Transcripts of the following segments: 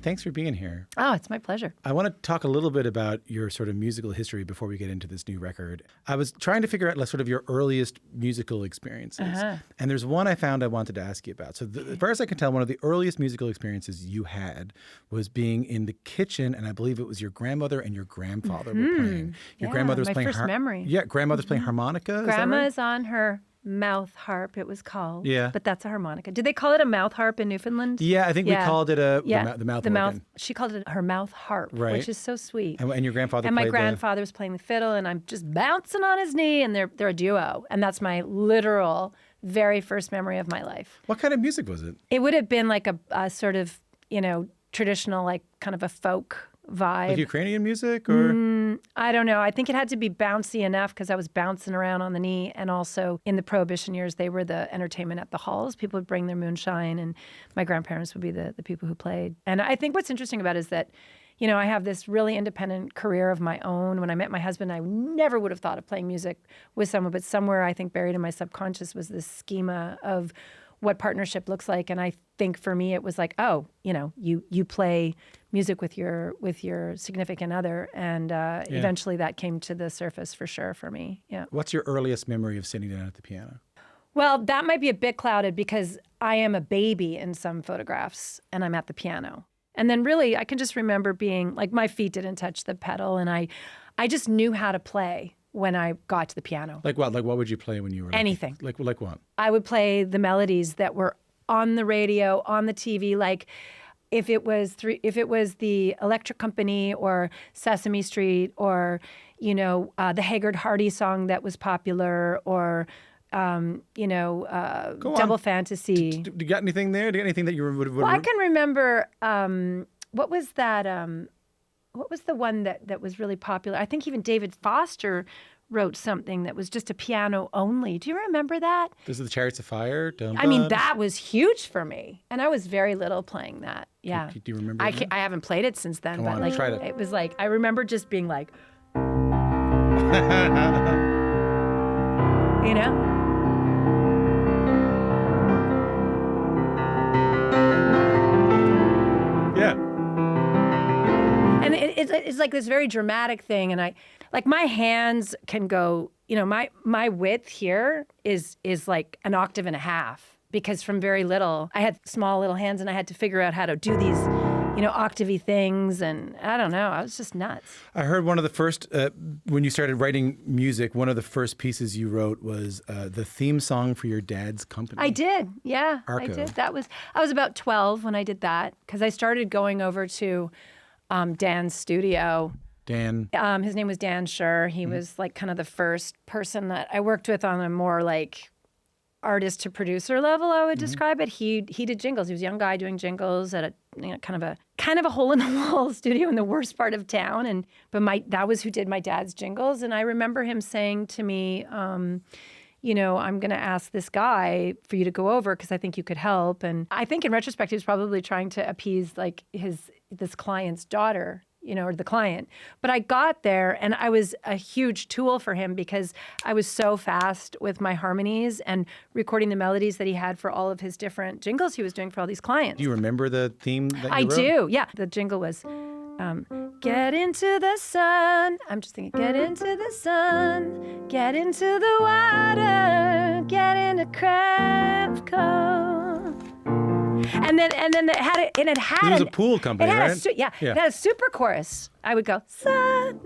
thanks for being here. Oh, it's my pleasure. I want to talk a little bit about your sort of musical history before we get into this new record. I was trying to figure out sort of your earliest musical experiences. And there's one I found I wanted to ask you about. So as far as I can tell, one of the earliest musical experiences you had was being in the kitchen, and I believe it was your grandmother and your grandfather were playing. Your grandmother was my playing first memory. Yeah, grandmother's playing harmonica. Grandma is is on her mouth harp, it was called. Yeah. But that's a harmonica. Did they call it a mouth harp in Newfoundland? Yeah, I think we called it the mouth organ. She called it her mouth harp, which is so sweet. And your grandfather and played my grandfather was playing the fiddle, and I'm just bouncing on his knee, and they're a duo. And that's my literal very first memory of my life. What kind of music was it? It would have been like a sort of, traditional, like kind of a folk vibe. Like Ukrainian music or? I don't know. I think it had to be bouncy enough because I was bouncing around on the knee. And also in the Prohibition years, they were the entertainment at the halls. People would bring their moonshine and my grandparents would be the people who played. And I think what's interesting about it is that, I have this really independent career of my own. When I met my husband, I never would have thought of playing music with someone, but somewhere I think buried in my subconscious was this schema of what partnership looks like. And I think for me, it was like, you play music with your significant other. And eventually that came to the surface for sure for me. Yeah. What's your earliest memory of sitting down at the piano? Well, that might be a bit clouded because I am a baby in some photographs and I'm at the piano. And then really, I can just remember being like, my feet didn't touch the pedal and I just knew how to play when I got to the piano. Like what? Like what would you play when you were anything? Like what? I would play the melodies that were on the radio, on the TV. Like if it was the Electric Company or Sesame Street or the Haggard Hardy song that was popular or Double Fantasy. Do you got anything there? Do you got anything that you would? Well, I can remember what was that? What was the one that was really popular? I think even David Foster wrote something that was just a piano only. Do you remember that? This is the Chariots of Fire? I mean, that was huge for me. And I was very little pling that. Yeah. Do you remember I haven't played it since then. Come on, try it. It was like, I remember just being like, Yeah. And it's like this very dramatic thing. And my hands can go, my width here is like an octave and a half because from very little, I had small little hands and I had to figure out how to do these, octavey things. And I don't know, I was just nuts. I heard one of the first, when you started writing music, one of the first pieces you wrote was the theme song for your dad's company. I did, yeah. Arco. I did. I was about 12 when I did that because I started going over to Dan's studio. Dan? His name was Dan Schur. He was like kind of the first person that I worked with on a more like artist to producer level, I would describe it. He did jingles. He was a young guy doing jingles at a kind of a hole in the wall studio in the worst part of town. But that was who did my dad's jingles. And I remember him saying to me, I'm going to ask this guy for you to go over because I think you could help. And I think in retrospect, he was probably trying to appease like this client's daughter, or the client. But I got there and I was a huge tool for him because I was so fast with my harmonies and recording the melodies that he had for all of his different jingles he was doing for all these clients. Do you remember the theme that you I wrote? do, yeah. The jingle was, get into the sun. I'm just thinking, get into the sun, get into the water, get into Krevko. And then it had It was a pool company, right? It had a super chorus. I would go, sun,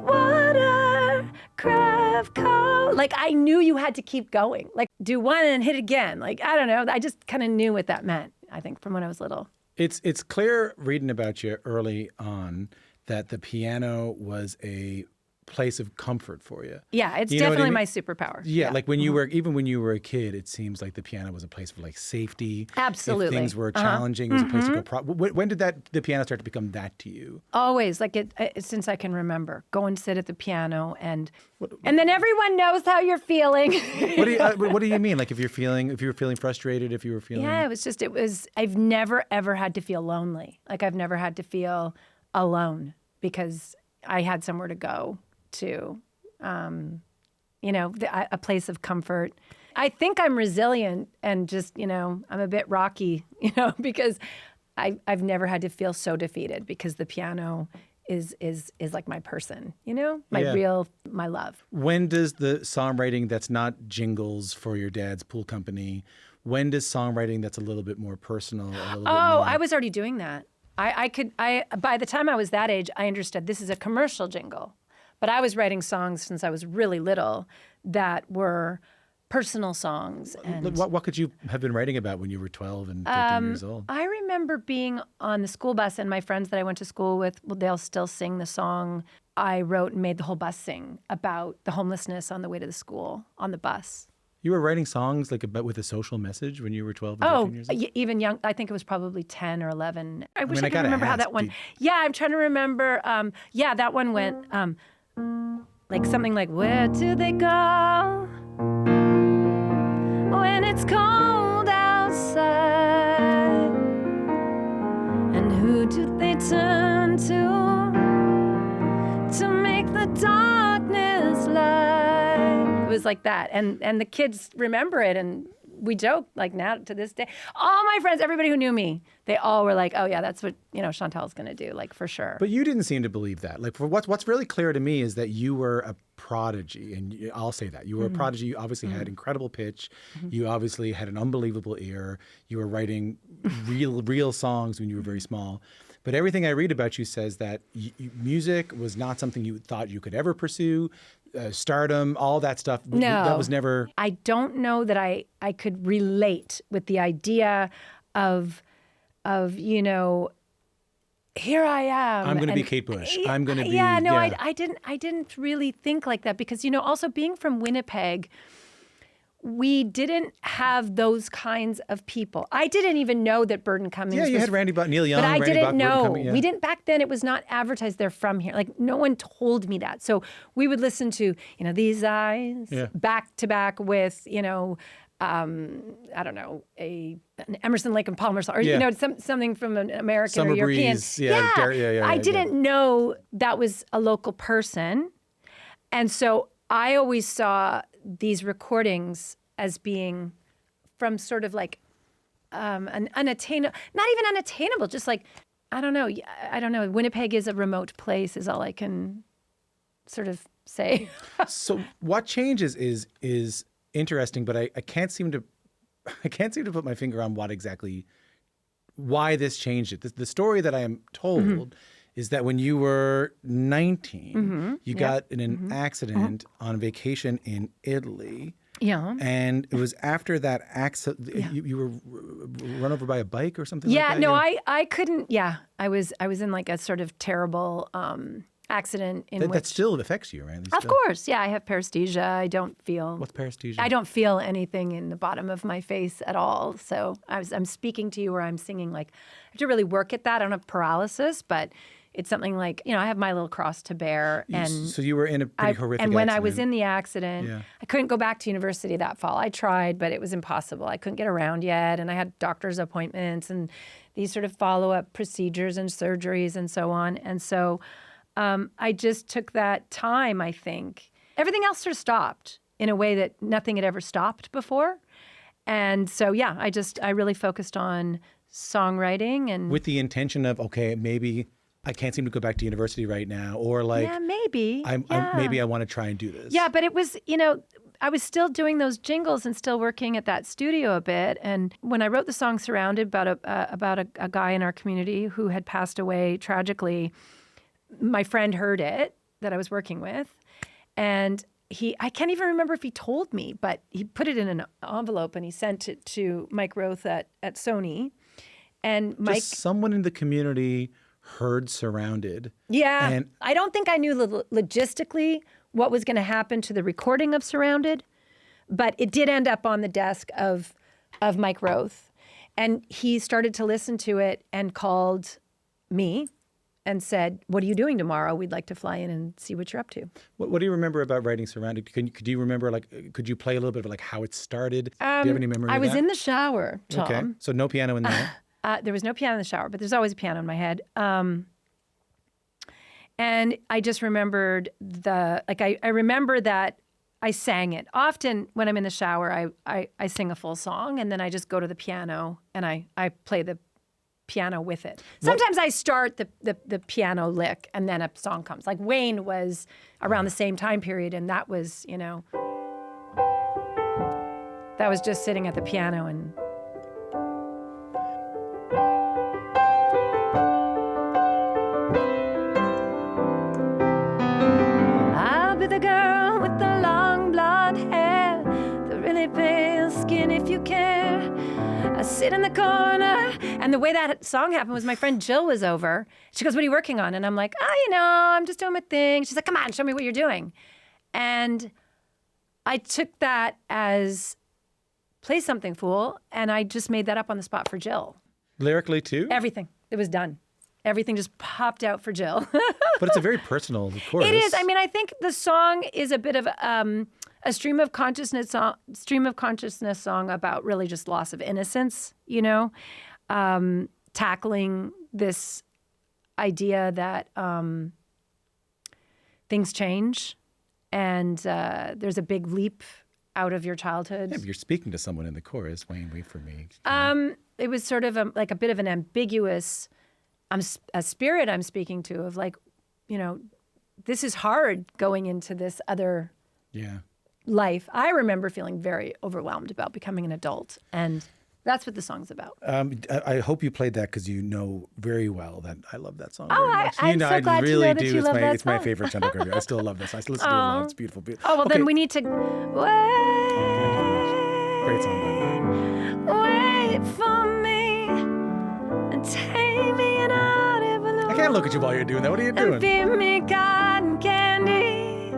water, Krevko. Like I knew you had to keep going. Like do one and hit again. Like I don't know. I just kind of knew what that meant. I think from when I was little. It's clear reading about you early on that the piano was a place of comfort for you. Yeah, it's definitely my superpower. Yeah, like when you were, even when you were a kid, it seems like the piano was a place for like safety. Absolutely. If things were challenging, it was a place to go. When did the piano start to become that to you? Always, like since I can remember. Go and sit at the piano and then everyone knows how you're feeling. What do you mean? Like if you were feeling frustrated, if you were feeling... Yeah, I've never ever had to feel lonely. Like I've never had to feel alone because I had somewhere to go to, a place of comfort. I think I'm resilient and just, I'm a bit rocky, because I've never had to feel so defeated because the piano is like my person, my love. When does the songwriting that's not jingles for your dad's pool company, when does songwriting that's a little bit more personal? I was already doing that. By the time I was that age, I understood this is a commercial jingle. But I was writing songs since I was really little that were personal songs. And what could you have been writing about when you were 12 and 15 years old? I remember being on the school bus, and my friends that I went to school with, they'll still sing the song I wrote and made the whole bus sing about the homelessness on the way to the school on the bus. You were writing songs with a social message when you were 12 and 15 years old? Even young. I think it was probably 10 or 11. I wish I could remember how that one. Yeah, I'm trying to remember. That one went like something like, where do they go when it's cold outside? And who do they turn to make the darkness light? It was like that. And the kids remember it, and we joke like now to this day. All my friends, everybody who knew me, they all were like, oh yeah, that's what, Chantal's going to do, like for sure. But you didn't seem to believe that. Like, for what's really clear to me is that you were a prodigy, and I'll say that. You were a prodigy. You obviously had incredible pitch. You obviously had an unbelievable ear. You were writing real songs when you were very small. But everything I read about you says that music was not something you thought you could ever pursue. Stardom, all that stuff. No, that was never. I don't know that I could relate with the idea of here I am. I'm going to be Kate Bush. I'm going to be. I didn't really think like that because also being from Winnipeg, we didn't have those kinds of people. I didn't even know that Burton Cummings. Yeah, you had Randy Buck, Neil Young. But I Randy didn't Buck, know. Cummings, yeah. We didn't back then. It was not advertised. They're from here. Like no one told me that. So we would listen to These Eyes back to back with I don't know, an Emerson, Lake and Palmer song, or something from an American Summer or European. Breeze. Yeah. I didn't know that was a local person, and so I always saw these recordings as being from sort of like an unattainable, not even unattainable, just like I don't know. Winnipeg is a remote place, is all I can sort of say. So what changes is interesting, but I can't seem to put my finger on why this changed it. The story that I am told is that when you were 19, you got in an accident on vacation in Italy. Yeah. And it was after that accident, you were run over by a bike or something like that? Yeah, no, I couldn't, I was in like a sort of terrible accident in which... That still affects you, right? Of course, yeah. I have paresthesia. I don't feel... What's paresthesia? I don't feel anything in the bottom of my face at all. So I'm speaking to you or I'm singing like... I have to really work at that. I don't have paralysis, but it's something like, I have my little cross to bear. So you were in a pretty horrific accident. And when accident. I was in the accident, I couldn't go back to university that fall. I tried, but it was impossible. I couldn't get around yet. And I had doctor's appointments and these sort of follow-up procedures and surgeries and so on. And so... I just took that time, I think. Everything else sort of stopped in a way that nothing had ever stopped before. And so, I really focused on songwriting and... With the intention of, okay, maybe I can't seem to go back to university right now, or like... Yeah, maybe. Maybe I want to try and do this. Yeah, but it was, I was still doing those jingles and still working at that studio a bit. And when I wrote the song Surrounded about a guy in our community who had passed away tragically... My friend heard it that I was working with, and I can't even remember if he told me, but he put it in an envelope and he sent it to Mike Roth at Sony. And Mike... Just someone in the community heard Surrounded. Yeah. And I don't think I knew logistically what was going to happen to the recording of Surrounded, but it did end up on the desk of Mike Roth. And he started to listen to it and called me and said, what are you doing tomorrow? We'd like to fly in and see what you're up to. What do you remember about writing Surrounded? Could you remember, could you play a little bit of how it started? Do you have any memory of that? I was in the shower, Tom. Okay, so no piano in there? There was no piano in the shower, but there's always a piano in my head. And I just remembered I remember that I sang it. Often when I'm in the shower, I sing a full song, and then I just go to the piano and I play the piano with it. Sometimes I start the piano lick and then a song comes. Like Wayne was around the same time period, and that was, that was just sitting at the piano and... I'll be the girl with the long blonde hair, the really pale skin if you care. I sit in the corner. And the way that song happened was my friend Jill was over. She goes, "What are you working on?" And I'm like, I'm just doing my thing. She's like, "Come on, show me what you're doing." And I took that as play something, fool. And I just made that up on the spot for Jill. Lyrically too? Everything. It was done. Everything just popped out for Jill. But it's a very personal chorus. It is. I mean, I think the song is a bit of a stream of consciousness song about really just loss of innocence, tackling this idea that things change and there's a big leap out of your childhood. Yeah, but you're speaking to someone in the chorus. Wayne, wait for me. It was sort of like a bit of an ambiguous a spirit I'm speaking to of like, this is hard going into this other life. I remember feeling very overwhelmed about becoming an adult, and that's what the song's about. I hope you played that because you know very well that I love that song. I'm so glad really to know that you love that song. It's my favorite Chantal Kreviazuk. I still love this. I still listen to it a lot. It's beautiful. Oh, well, then we need to Great song. wait for me and take me in a balloon. I can't look at you while you're doing that. What are you doing? And feed me cotton candy.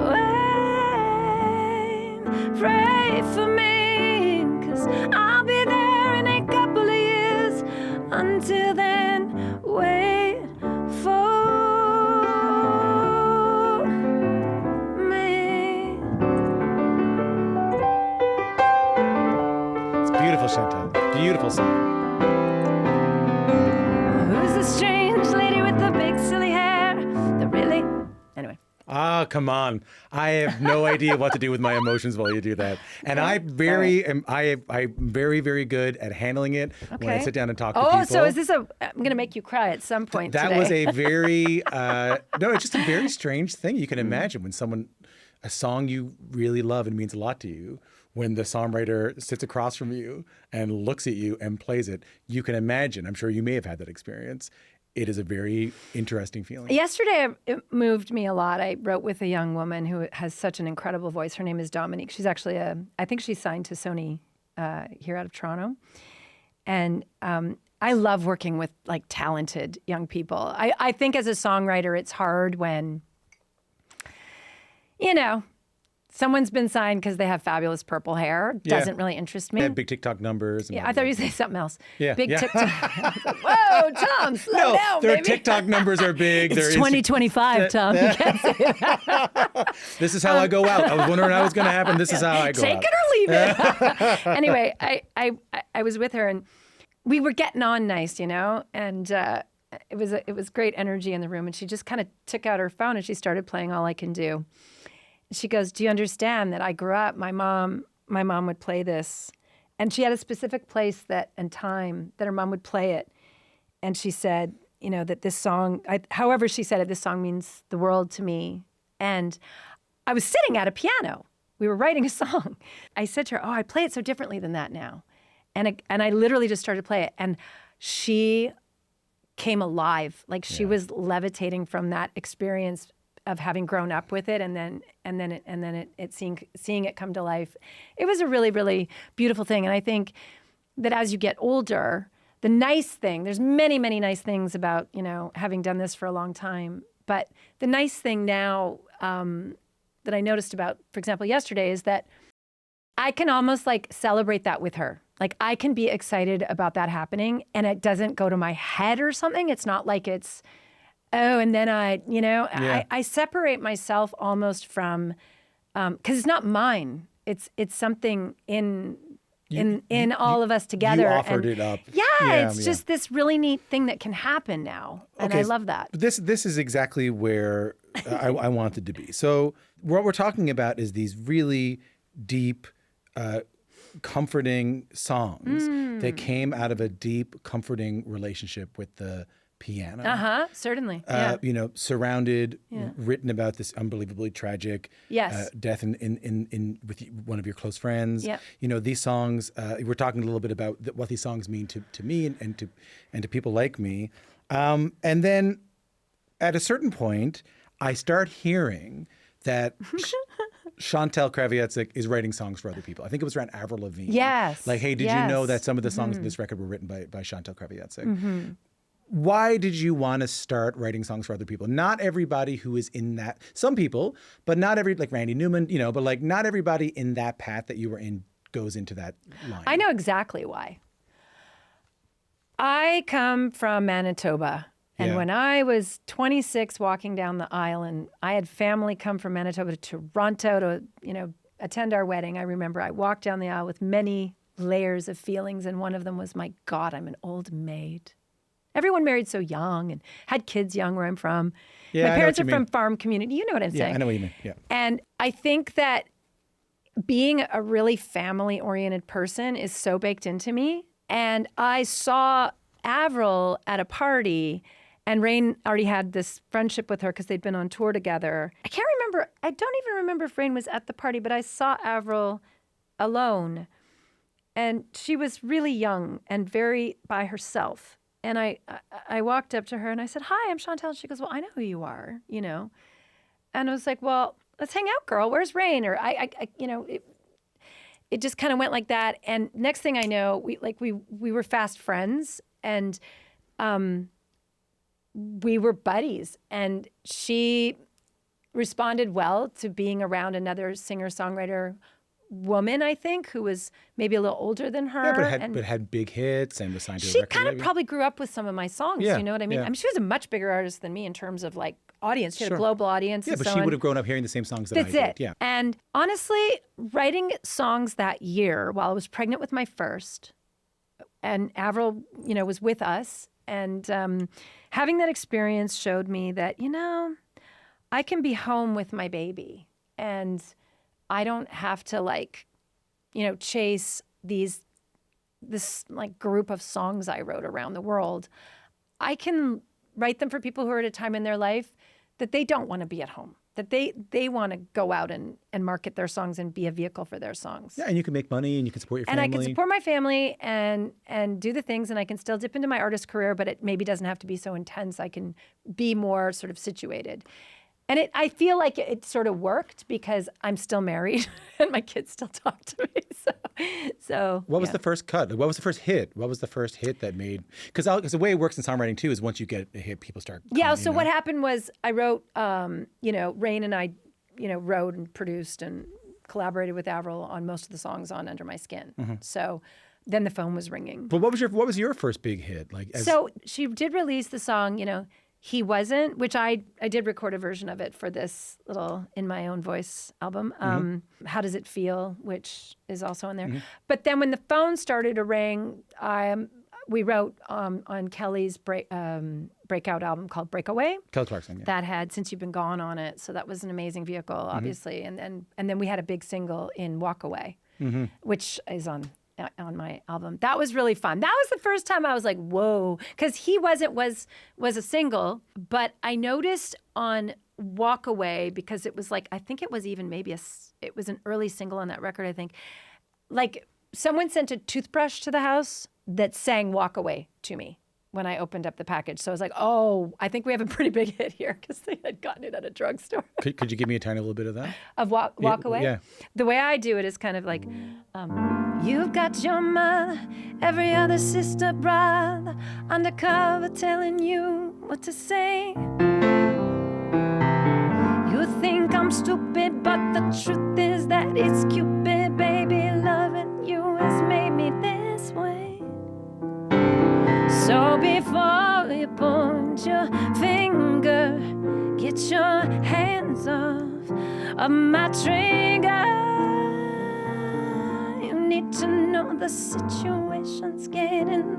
Wait, pray for me, 'cause I'll be there in a couple of years. Until then, wait for me. It's beautiful, Chantal. Beautiful song. Who's the strange lady with the big silly hair? Anyway. Ah, come on. I have no idea what to do with my emotions while you do that. And I'm very, very good at handling it when I sit down and talk to people. Oh, so is this I'm going to make you cry at some point That today. was a very, no, it's just a very strange thing you can imagine when a song you really love and means a lot to you, when the songwriter sits across from you and looks at you and plays it, you can imagine, I'm sure you may have had that experience. It is a very interesting feeling. Yesterday, it moved me a lot. I wrote with a young woman who has such an incredible voice. Her name is Dominique. She's actually I think she's signed to Sony here out of Toronto. And I love working with like talented young people. I think as a songwriter, it's hard when, someone's been signed because they have fabulous purple hair. Doesn't really interest me. They have big TikTok numbers. I thought you were saying something else. Yeah. Big TikTok. Whoa, Tom, slow down, their baby. TikTok numbers are big. It's 2025, Tom. You can't say that. This is how I go out. I was wondering how it was going to happen. This is how I go Take out. it or leave it. Anyway, I was with her and we were getting on nice, and it was great energy in the room. And she just kind of took out her phone and she started playing All I Can Do. She goes, "Do you understand that I grew up, my mom would play this." And she had a specific place and time that her mom would play it. And she said, that this song, however she said it, this song means the world to me. And I was sitting at a piano. We were writing a song. I said to her, "Oh, I play it so differently than that now." And I literally just started to play it. And she came alive. Like she was levitating from that experience of having grown up with it, and then seeing it come to life. It was a really, really beautiful thing. And I think that as you get older, the nice thing, there's many, many nice things about, having done this for a long time. But the nice thing now that I noticed about, for example, yesterday, is that I can almost like celebrate that with her. Like I can be excited about that happening and it doesn't go to my head or something. It's not like it's, and then I separate myself almost from, because it's not mine. It's something in all of us together. You offered it up. It's just this really neat thing that can happen now, and I love that. This is exactly where I wanted to be. So what we're talking about is these really deep, comforting songs that came out of a deep, comforting relationship with the piano. Certainly. Surrounded, written about this unbelievably tragic death in with one of your close friends. Yep. These songs. We're talking a little bit about what these songs mean to me and to people like me. And then at a certain point, I start hearing that Chantal Kreviazuk is writing songs for other people. I think it was around Avril Lavigne. Yes. Like, hey, did you know that some of the songs in this record were written by Chantal Kreviazuk? Why did you want to start writing songs for other people? Not everybody who is in that, some people, but not every, like Randy Newman, but like not everybody in that path that you were in goes into that line. I know exactly why. I come from Manitoba. And when I was 26 walking down the aisle and I had family come from Manitoba to Toronto to, attend our wedding, I remember I walked down the aisle with many layers of feelings. And one of them was, my God, I'm an old maid. Everyone married so young and had kids young where I'm from. Yeah, my parents are from farm community. You know what I'm saying? Yeah, I know what you mean. Yeah. And I think that being a really family-oriented person is so baked into me. And I saw Avril at a party, and Rain already had this friendship with her because they'd been on tour together. I don't even remember if Rain was at the party, but I saw Avril alone. And she was really young and very by herself. And I walked up to her and I said, hi, I'm Chantal. She goes, well, I know who you are, And I was like, well, let's hang out, girl. Where's Rain? Or it just kind of went like that. And next thing I know, we were fast friends, and we were buddies. And she responded well to being around another singer-songwriter woman, I think, who was maybe a little older than her. Yeah, but had big hits and was signed to a she record kind of label. probably grew up with some of my songs. Yeah, You know what I mean? yeah. I mean, she was a much bigger artist than me in terms of like audience. She had Sure. a global audience. Yeah, and but so she on. would have grown up hearing the same songs that That's I did. it. Yeah. And honestly, writing songs that year while I was pregnant with my first, and Avril, was with us, and having that experience showed me that, I can be home with my baby, and I don't have to chase this like group of songs I wrote around the world. I can write them for people who are at a time in their life that they don't want to be at home, that they want to go out and market their songs and be a vehicle for their songs. Yeah, and you can make money and you can support your family. And I can support my family and do the things, and I can still dip into my artist career, but it maybe doesn't have to be so intense. I can be more sort of situated. And I feel like it sort of worked because I'm still married and my kids still talk to me. So What was the first cut? What was the first hit? What was the first hit that made? Because the way it works in songwriting too is once you get a hit, people start. Yeah. So what happened was I wrote, Rain and I, wrote and produced and collaborated with Avril on most of the songs on Under My Skin. Mm-hmm. So then the phone was ringing. But what was your first big hit? So she did release the song, He Wasn't, which I did record a version of it for this little In My Own Voice album. How Does It Feel, which is also in there. But then when the phone started to ring, we wrote on Kelly's breakout album called Breakaway. Kelly Clarkson, yeah. That had Since You've Been Gone on it. So that was an amazing vehicle, obviously. And then we had a big single in Walk Away, which is on my album. That was really fun. That was the first time I was like, whoa, because He Wasn't was a single, but I noticed on Walk Away, because it was like, I think it was even maybe it was an early single on that record, I think. Like someone sent a toothbrush to the house that sang Walk Away to me when I opened up the package. So I was like, oh, I think we have a pretty big hit here, because they had gotten it at a drugstore. Could you give me a tiny little bit of that? Of Walk Away? Yeah. The way I do it is kind of like, you've got your mother, every other sister, brother, undercover telling you what to say. You think I'm stupid, but the truth is that it's Cupid, baby, loving you has made me this way. So before you point your finger, get your hands off of my trigger. You need to know the situation's getting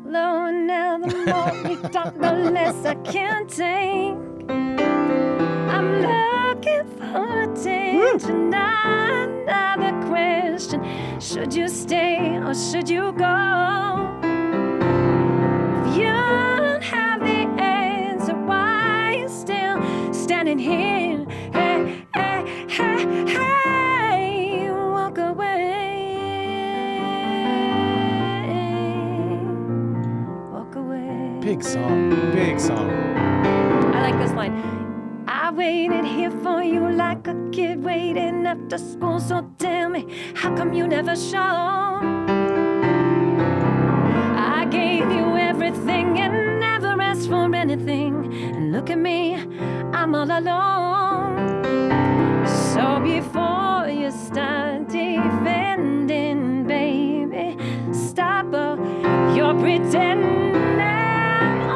lower now. The more you talk, the less I can take. I'm looking for attention, not another question. Should you stay or should you go? If you don't have the answer, why are you still standing here? Hey, hey, hey, hey, walk away. Walk away. Big song. Big song. I like this line. I waited here for you like a kid waiting after school. So tell me, how come you never show? I gave you everything and never asked for anything. And look at me, I'm all alone. So before you start defending, baby, stop your pretending. Oh,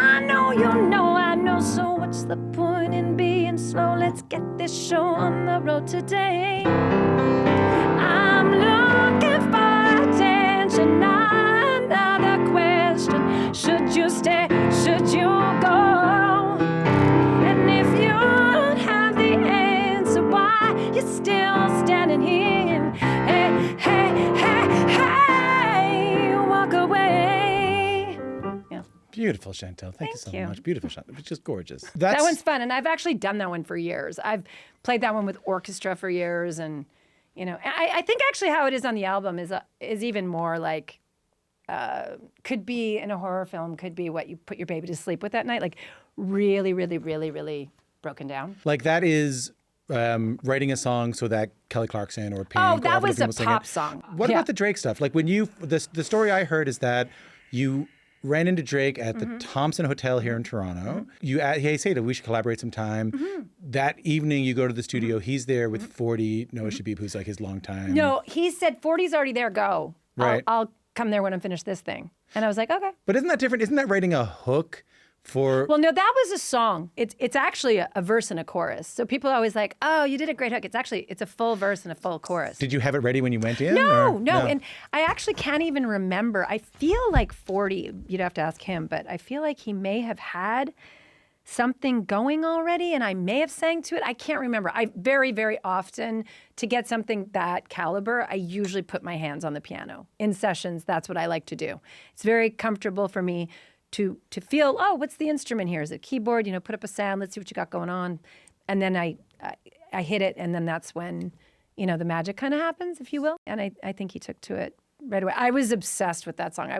I know you know I know, so what's the point in being slow? Let's get this show on the road today. I'm looking for attention, not another question. Should you stay? Should you go? And if you don't have the answer, why you still standing here? Hey, hey, hey, hey, walk away. Yeah. Beautiful, Chantal. Thank you so you. much. Beautiful, Chantal. It's just gorgeous. That one's fun, and I've actually done that one for years. I've played that one with orchestra for years, and you know, I think actually how it is on the album is even more like could be in a horror film, could be what you put your baby to sleep with that night, like really, really, really, really broken down. Like that is writing a song so that Kelly Clarkson or Pink. Oh, or that other was a people sing pop it. song. What Yeah. about the Drake stuff? Like when the story I heard is that you ran into Drake at the Thompson Hotel here in Toronto. You say we should collaborate sometime. That evening you go to the studio. He's there with 40 Noah Shabib, who's like his longtime. No, he said 40's already there. Go. Right. I'll come there when I'm finished this thing. And I was like, okay. But isn't that different? Isn't that writing a hook for? Well, no, that was a song. It's actually a verse and a chorus. So people are always like, oh, you did a great hook. It's a full verse and a full chorus. Did you have it ready when you went in? No. or- And I actually can't even remember. I feel like 40, you'd have to ask him, but I feel like he may have had something going already and I may have sang to it. I can't remember. I very, very often, to get something that caliber, I usually put my hands on the piano. In sessions, that's what I like to do. It's very comfortable for me to feel, oh, what's the instrument here? Is it a keyboard? You know, put up a sound, let's see what you got going on. And then I hit it, and then that's when, you know, the magic kind of happens, if you will. And I think he took to it right away. I was obsessed with that song. I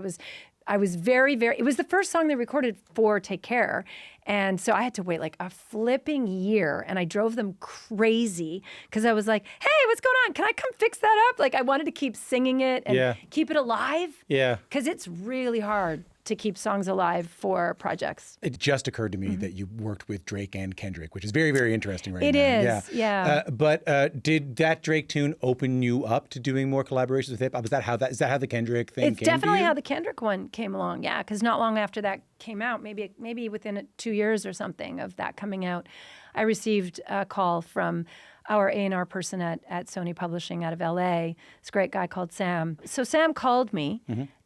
was very, very, it was the first song they recorded for Take Care. And so I had to wait like a flipping year, and I drove them crazy because I was like, hey, what's going on? Can I come fix that up? Like I wanted to keep singing it and keep it alive. Yeah. Because it's really hard to keep songs alive for projects. It just occurred to me that you worked with Drake and Kendrick, which is very, very interesting right now. It is, yeah. But did that Drake tune open you up to doing more collaborations with hip hop? Is that how the Kendrick thing came It's definitely to you? how the Kendrick one came along, yeah, because not long after that came out, maybe within 2 years or something of that coming out, I received a call from our A&R person at Sony Publishing out of LA, this great guy called Sam. So Sam called me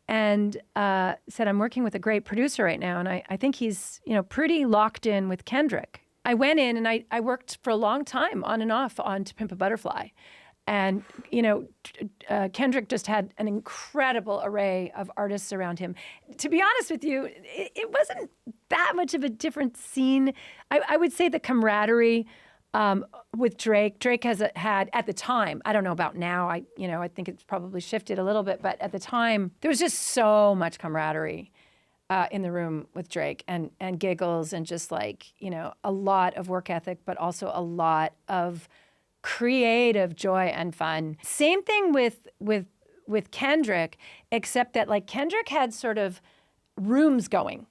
and said, I'm working with a great producer right now, and I think he's, you know, pretty locked in with Kendrick. I went in and I worked for a long time on and off on To Pimp a Butterfly. And, you know, Kendrick just had an incredible array of artists around him. To be honest with you, it wasn't that much of a different scene. I would say the camaraderie with Drake. Drake has had, at the time, I don't know about now, I think it's probably shifted a little bit, but at the time, there was just so much camaraderie in the room with Drake and giggles and just like, you know, a lot of work ethic, but also a lot of creative joy and fun. Same thing with Kendrick, except that like Kendrick had sort of rooms going,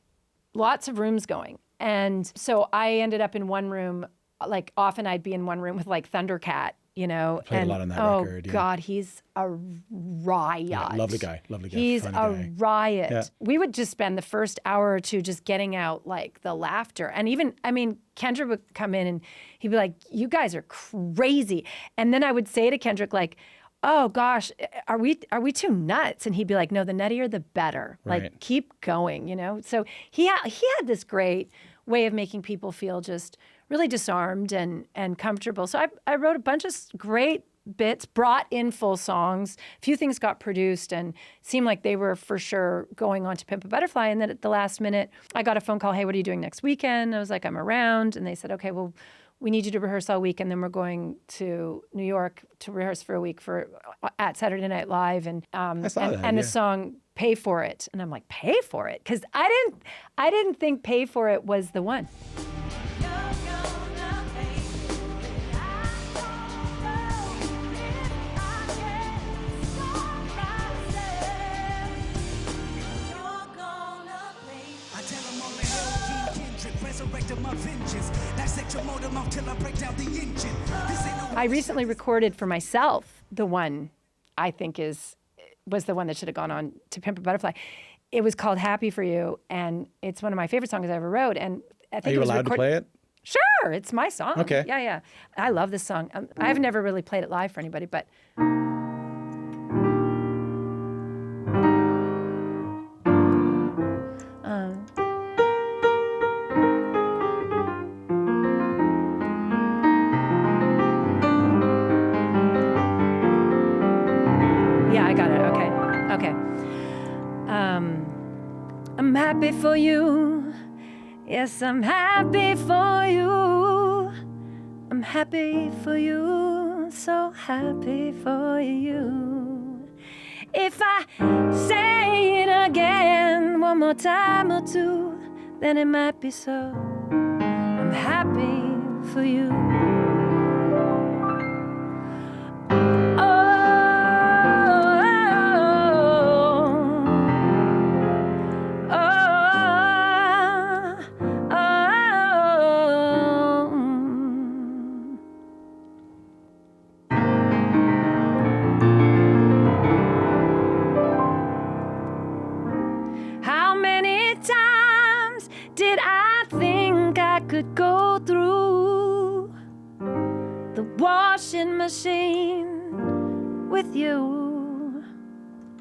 lots of rooms going. And so I ended up in one room, like often I'd be in one room with like Thundercat, you know. Played a lot on that record. Oh God, he's a riot. Yeah, lovely guy. He's funny a guy. riot. Yeah. We would just spend the first hour or two just getting out like the laughter. And even, I mean, Kendrick would come in and he'd be like, you guys are crazy. And then I would say to Kendrick like, oh gosh, are we too nuts? And he'd be like, no, the nuttier the better. Right. Like keep going, you know? So he had this great way of making people feel just really disarmed and comfortable. So I wrote a bunch of great bits, brought in full songs. A few things got produced and seemed like they were for sure going on to Pimp a Butterfly. And then at the last minute, I got a phone call, hey, what are you doing next weekend? I was like, I'm around. And they said, okay, well, we need you to rehearse all week, and then we're going to New York to rehearse for a week at Saturday Night Live, and the song "Pay for It," and I'm like, "Pay for it," because I didn't think "Pay for It" was the one. I recently recorded for myself the one I think was the one that should have gone on to Pimp a Butterfly. It was called "Happy for You," and it's one of my favorite songs I ever wrote. And I think Are you allowed to play it? Sure, it's my song. Okay. Yeah. I love this song. I've never really played it live for anybody, but. Yeah, I got it. Okay. I'm happy for you. Yes, I'm happy for you. I'm happy for you. So happy for you. If I say it again one more time or two, then it might be so. I'm happy for you. Could go through the washing machine with you.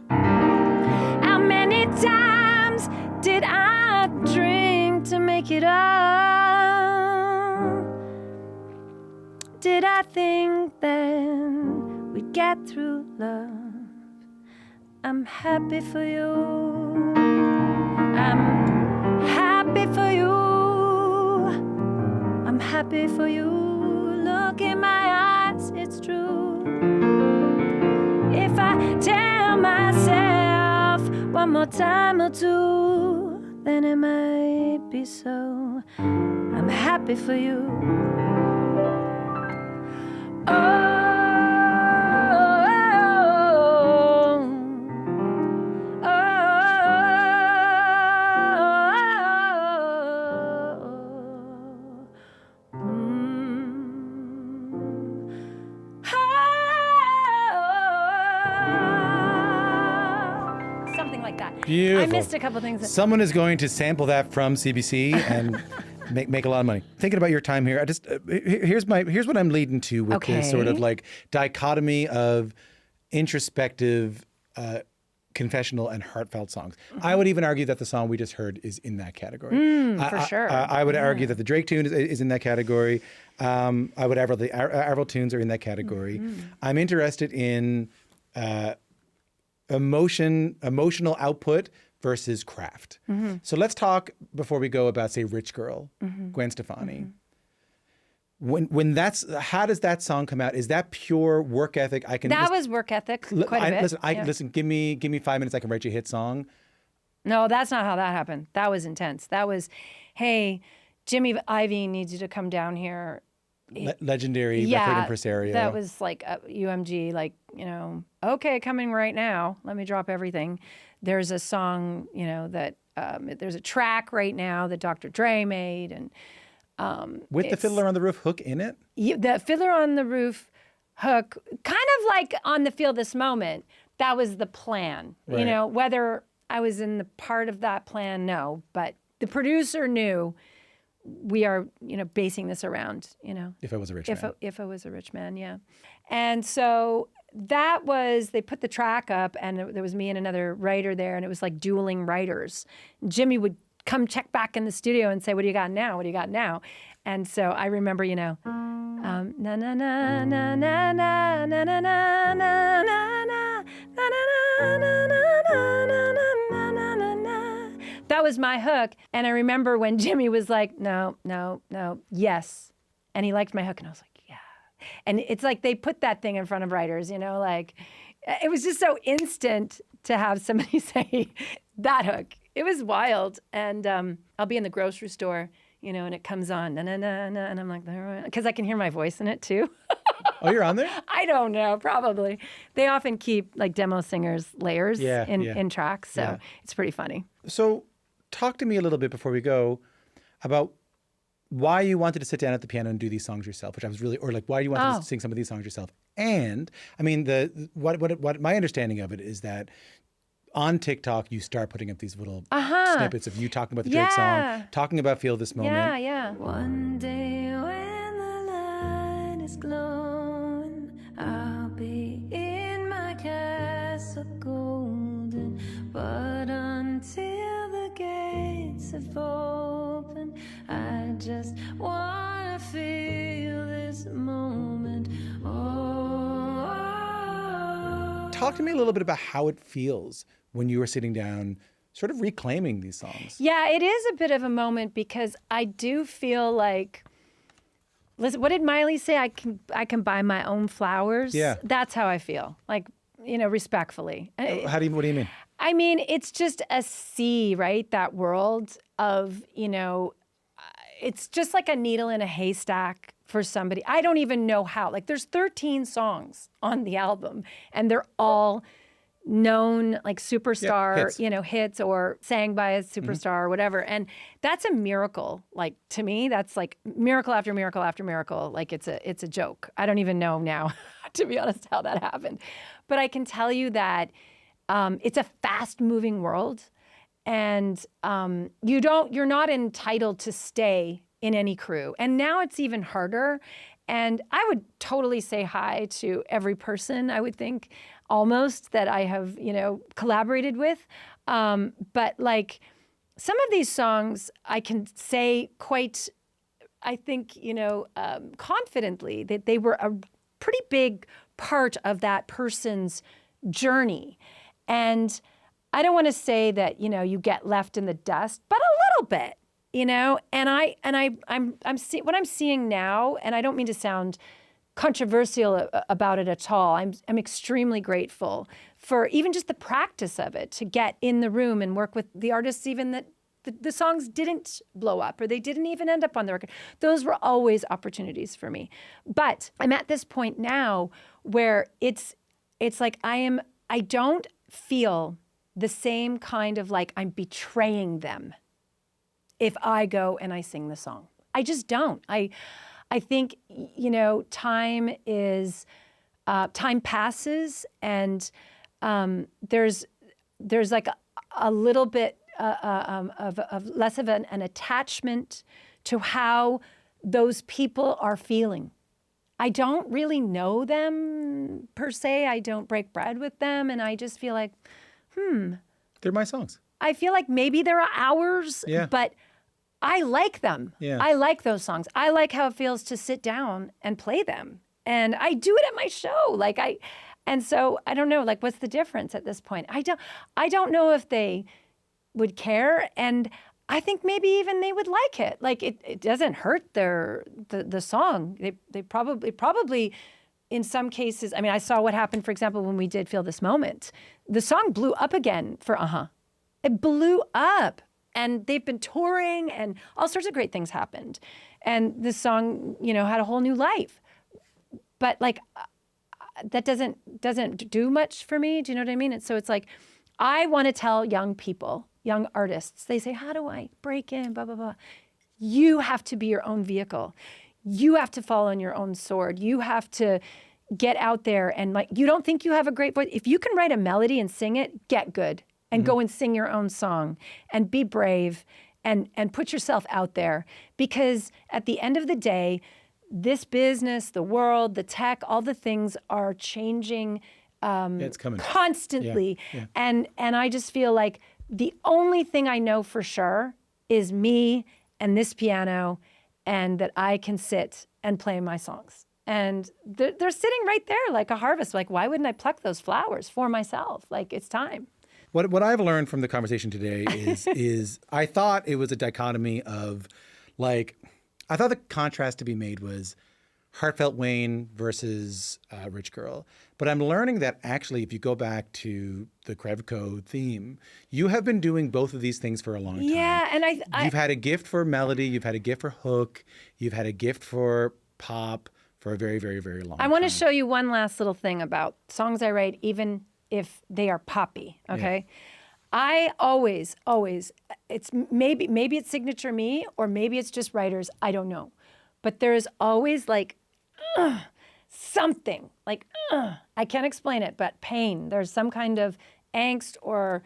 How many times did I drink to make it up? Did I think then we'd get through love? I'm happy for you. I'm happy for you. I'm happy for you. Look in my eyes, it's true. If I tell myself one more time or two, then it might be so. I'm happy for you. Beautiful. I missed a couple things. Someone is going to sample that from CBC and make a lot of money. Thinking about your time here, I just here's what I'm leading to with this sort of like dichotomy of introspective, confessional, and heartfelt songs. Mm-hmm. I would even argue that the song we just heard is in that category. For sure. I would argue that the Drake tune is in that category. I would argue the Avril tunes are in that category. Mm-hmm. I'm interested in emotional output versus craft. Mm-hmm. So let's talk before we go about, say, Rich Girl, Gwen Stefani. Mm-hmm. How does that song come out? Is that pure work ethic? That was work ethic quite a bit. Listen, give me 5 minutes, I can write you a hit song. No, that's not how that happened. That was intense. That was, hey, Jimmy Iovine needs you to come down here. Legendary record impresario. That was like UMG, like, okay, coming right now. Let me drop everything. There's a song, that there's a track right now that Dr. Dre made, and with the Fiddler on the Roof hook in it. The Fiddler on the Roof hook, kind of like On the Field This Moment. That was the plan. Right. Whether I was in the part of that plan, no, but the producer knew. We are, basing this around, If I was a rich man. If I was a rich man, yeah. And so they put the track up, and there was me and another writer there, and it was like dueling writers. Jimmy would come check back in the studio and say, what do you got now? What do you got now? And so I remember, na na na na na na na na na na na na na na na. That was my hook. And I remember when Jimmy was like, no, yes. And he liked my hook. And I was like, yeah. And it's like they put that thing in front of writers, like it was just so instant to have somebody say that hook. It was wild. And I'll be in the grocery store, and it comes on, na na na na, and I'm like, because I can hear my voice in it too. Oh, you're on there? I don't know, probably. They often keep like demo singers layers in tracks, so it's pretty funny. So talk to me a little bit before we go about why you wanted to sit down at the piano and do these songs yourself, which I was really, or like why you wanted to sing some of these songs yourself. And I mean, what my understanding of it is that on TikTok, you start putting up these little snippets of you talking about the Drake song, talking about Feel This Moment. Yeah. One day when the light is glowing, I'll be in my castle golden. But until the gates have opened, I just want to feel this moment. Talk to me a little bit about how it feels when you were sitting down, sort of reclaiming these songs. Yeah, it is a bit of a moment because I do feel like, listen, what did Miley say? I can buy my own flowers. Yeah. That's how I feel. Like, respectfully. What do you mean? I mean, it's just a sea, right? That world of, it's just like a needle in a haystack for somebody. I don't even know how. Like, there's 13 songs on the album, and they're all known, like superstar, hits or sang by a superstar or whatever. And that's a miracle. Like, to me, that's like miracle after miracle after miracle. Like, it's a joke. I don't even know now, to be honest, how that happened. But I can tell you that it's a fast-moving world, and you're not entitled to stay in any crew. And now it's even harder. And I would totally say hi to every person, I would think, almost, that I have, collaborated with. But like some of these songs, I can say quite, I think, confidently that they were a pretty big part of that person's journey. And I don't want to say that, you get left in the dust, but a little bit. And what I'm seeing now, and I don't mean to sound controversial about it at all. I'm extremely grateful for even just the practice of it, to get in the room and work with the artists, even that the songs didn't blow up or they didn't even end up on the record. Those were always opportunities for me. But I'm at this point now where it's like I don't feel the same kind of like I'm betraying them if I go and I sing the song. I just don't. I think, time passes, and there's like a little bit of less of an attachment to how those people are feeling. I don't really know them per se. I don't break bread with them, and I just feel like, They're my songs. I feel like maybe there are ours, but I like them. Yeah. I like those songs. I like how it feels to sit down and play them. And I do it at my show. And so I don't know, like, what's the difference at this point? I don't know if they would care. And I think maybe even they would like it. Like, it doesn't hurt the song. They probably in some cases, I mean, I saw what happened, for example, when we did Feel This Moment. The song blew up again for It blew up. And they've been touring, and all sorts of great things happened. And this song, had a whole new life. But like, that doesn't do much for me. Do you know what I mean? And so it's like, I want to tell young people, young artists, they say, how do I break in, blah, blah, blah. You have to be your own vehicle. You have to fall on your own sword. You have to get out there and you don't think you have a great voice. If you can write a melody and sing it, get good. And go and sing your own song and be brave and put yourself out there. Because at the end of the day, this business, the world, the tech, all the things are changing it's coming constantly. Yeah. And I just feel like the only thing I know for sure is me and this piano and that I can sit and play my songs. And they're sitting right there like a harvest. Like, why wouldn't I pluck those flowers for myself? Like, it's time. What I've learned from the conversation today is I thought it was a dichotomy of, like, I thought the contrast to be made was heartfelt Wayne versus rich girl. But I'm learning that actually, if you go back to the Krevko theme, you have been doing both of these things for a long time. Yeah, and you've had a gift for melody, you've had a gift for hook, you've had a gift for pop for a very, very, very long time. I want to show you one last little thing about songs I write, even if they are poppy, okay? Yeah. I always, it's maybe it's signature me, or maybe it's just writers, I don't know. But there is always like, something, like, I can't explain it, but pain. There's some kind of angst or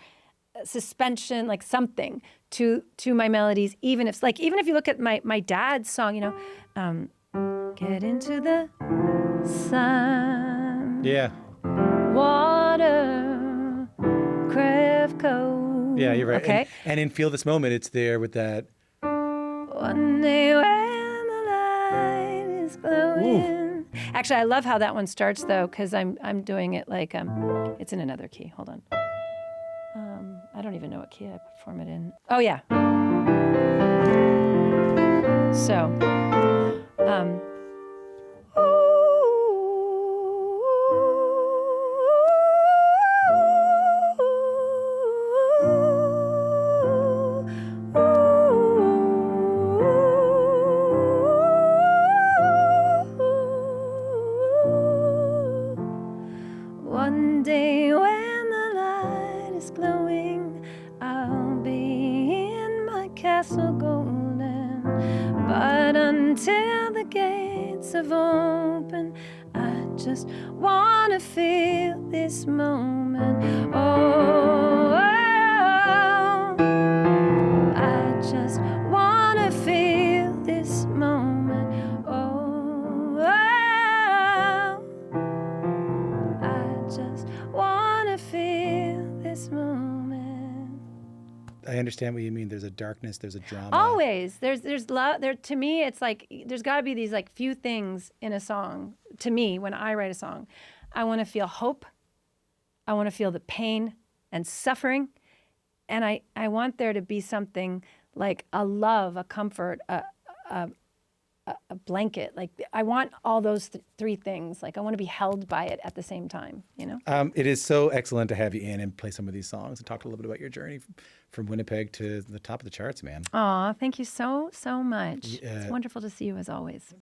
suspension, like something to my melodies, even if you look at my dad's song, get into the sun. Yeah. Water, Krevko. Yeah, you're right. Okay. And in Feel This Moment, it's there with that. One day when the light is glowing. Ooh. Actually, I love how that one starts though, because I'm doing it like it's in another key. Hold on. I don't even know what key I perform it in. Oh yeah. So. One day when the light is glowing, I'll be in my castle golden. But until the gates have opened, I just wanna feel this moment. Oh, I just wanna feel this moment. Oh, I just wanna feel this moment. I understand what you mean. There's a darkness, there's a drama. Always. There's love. There, to me, it's like there's got to be these like few things in a song. To me, when I write a song, I want to feel hope. I want to feel the pain and suffering, and I want there to be something like a love, a comfort, a blanket. Like I want all those three things. Like I want to be held by it at the same time. It is so excellent to have you in and play some of these songs and talk a little bit about your journey from Winnipeg to the top of the charts, man. Aw, thank you so much. Yeah. It's wonderful to see you as always.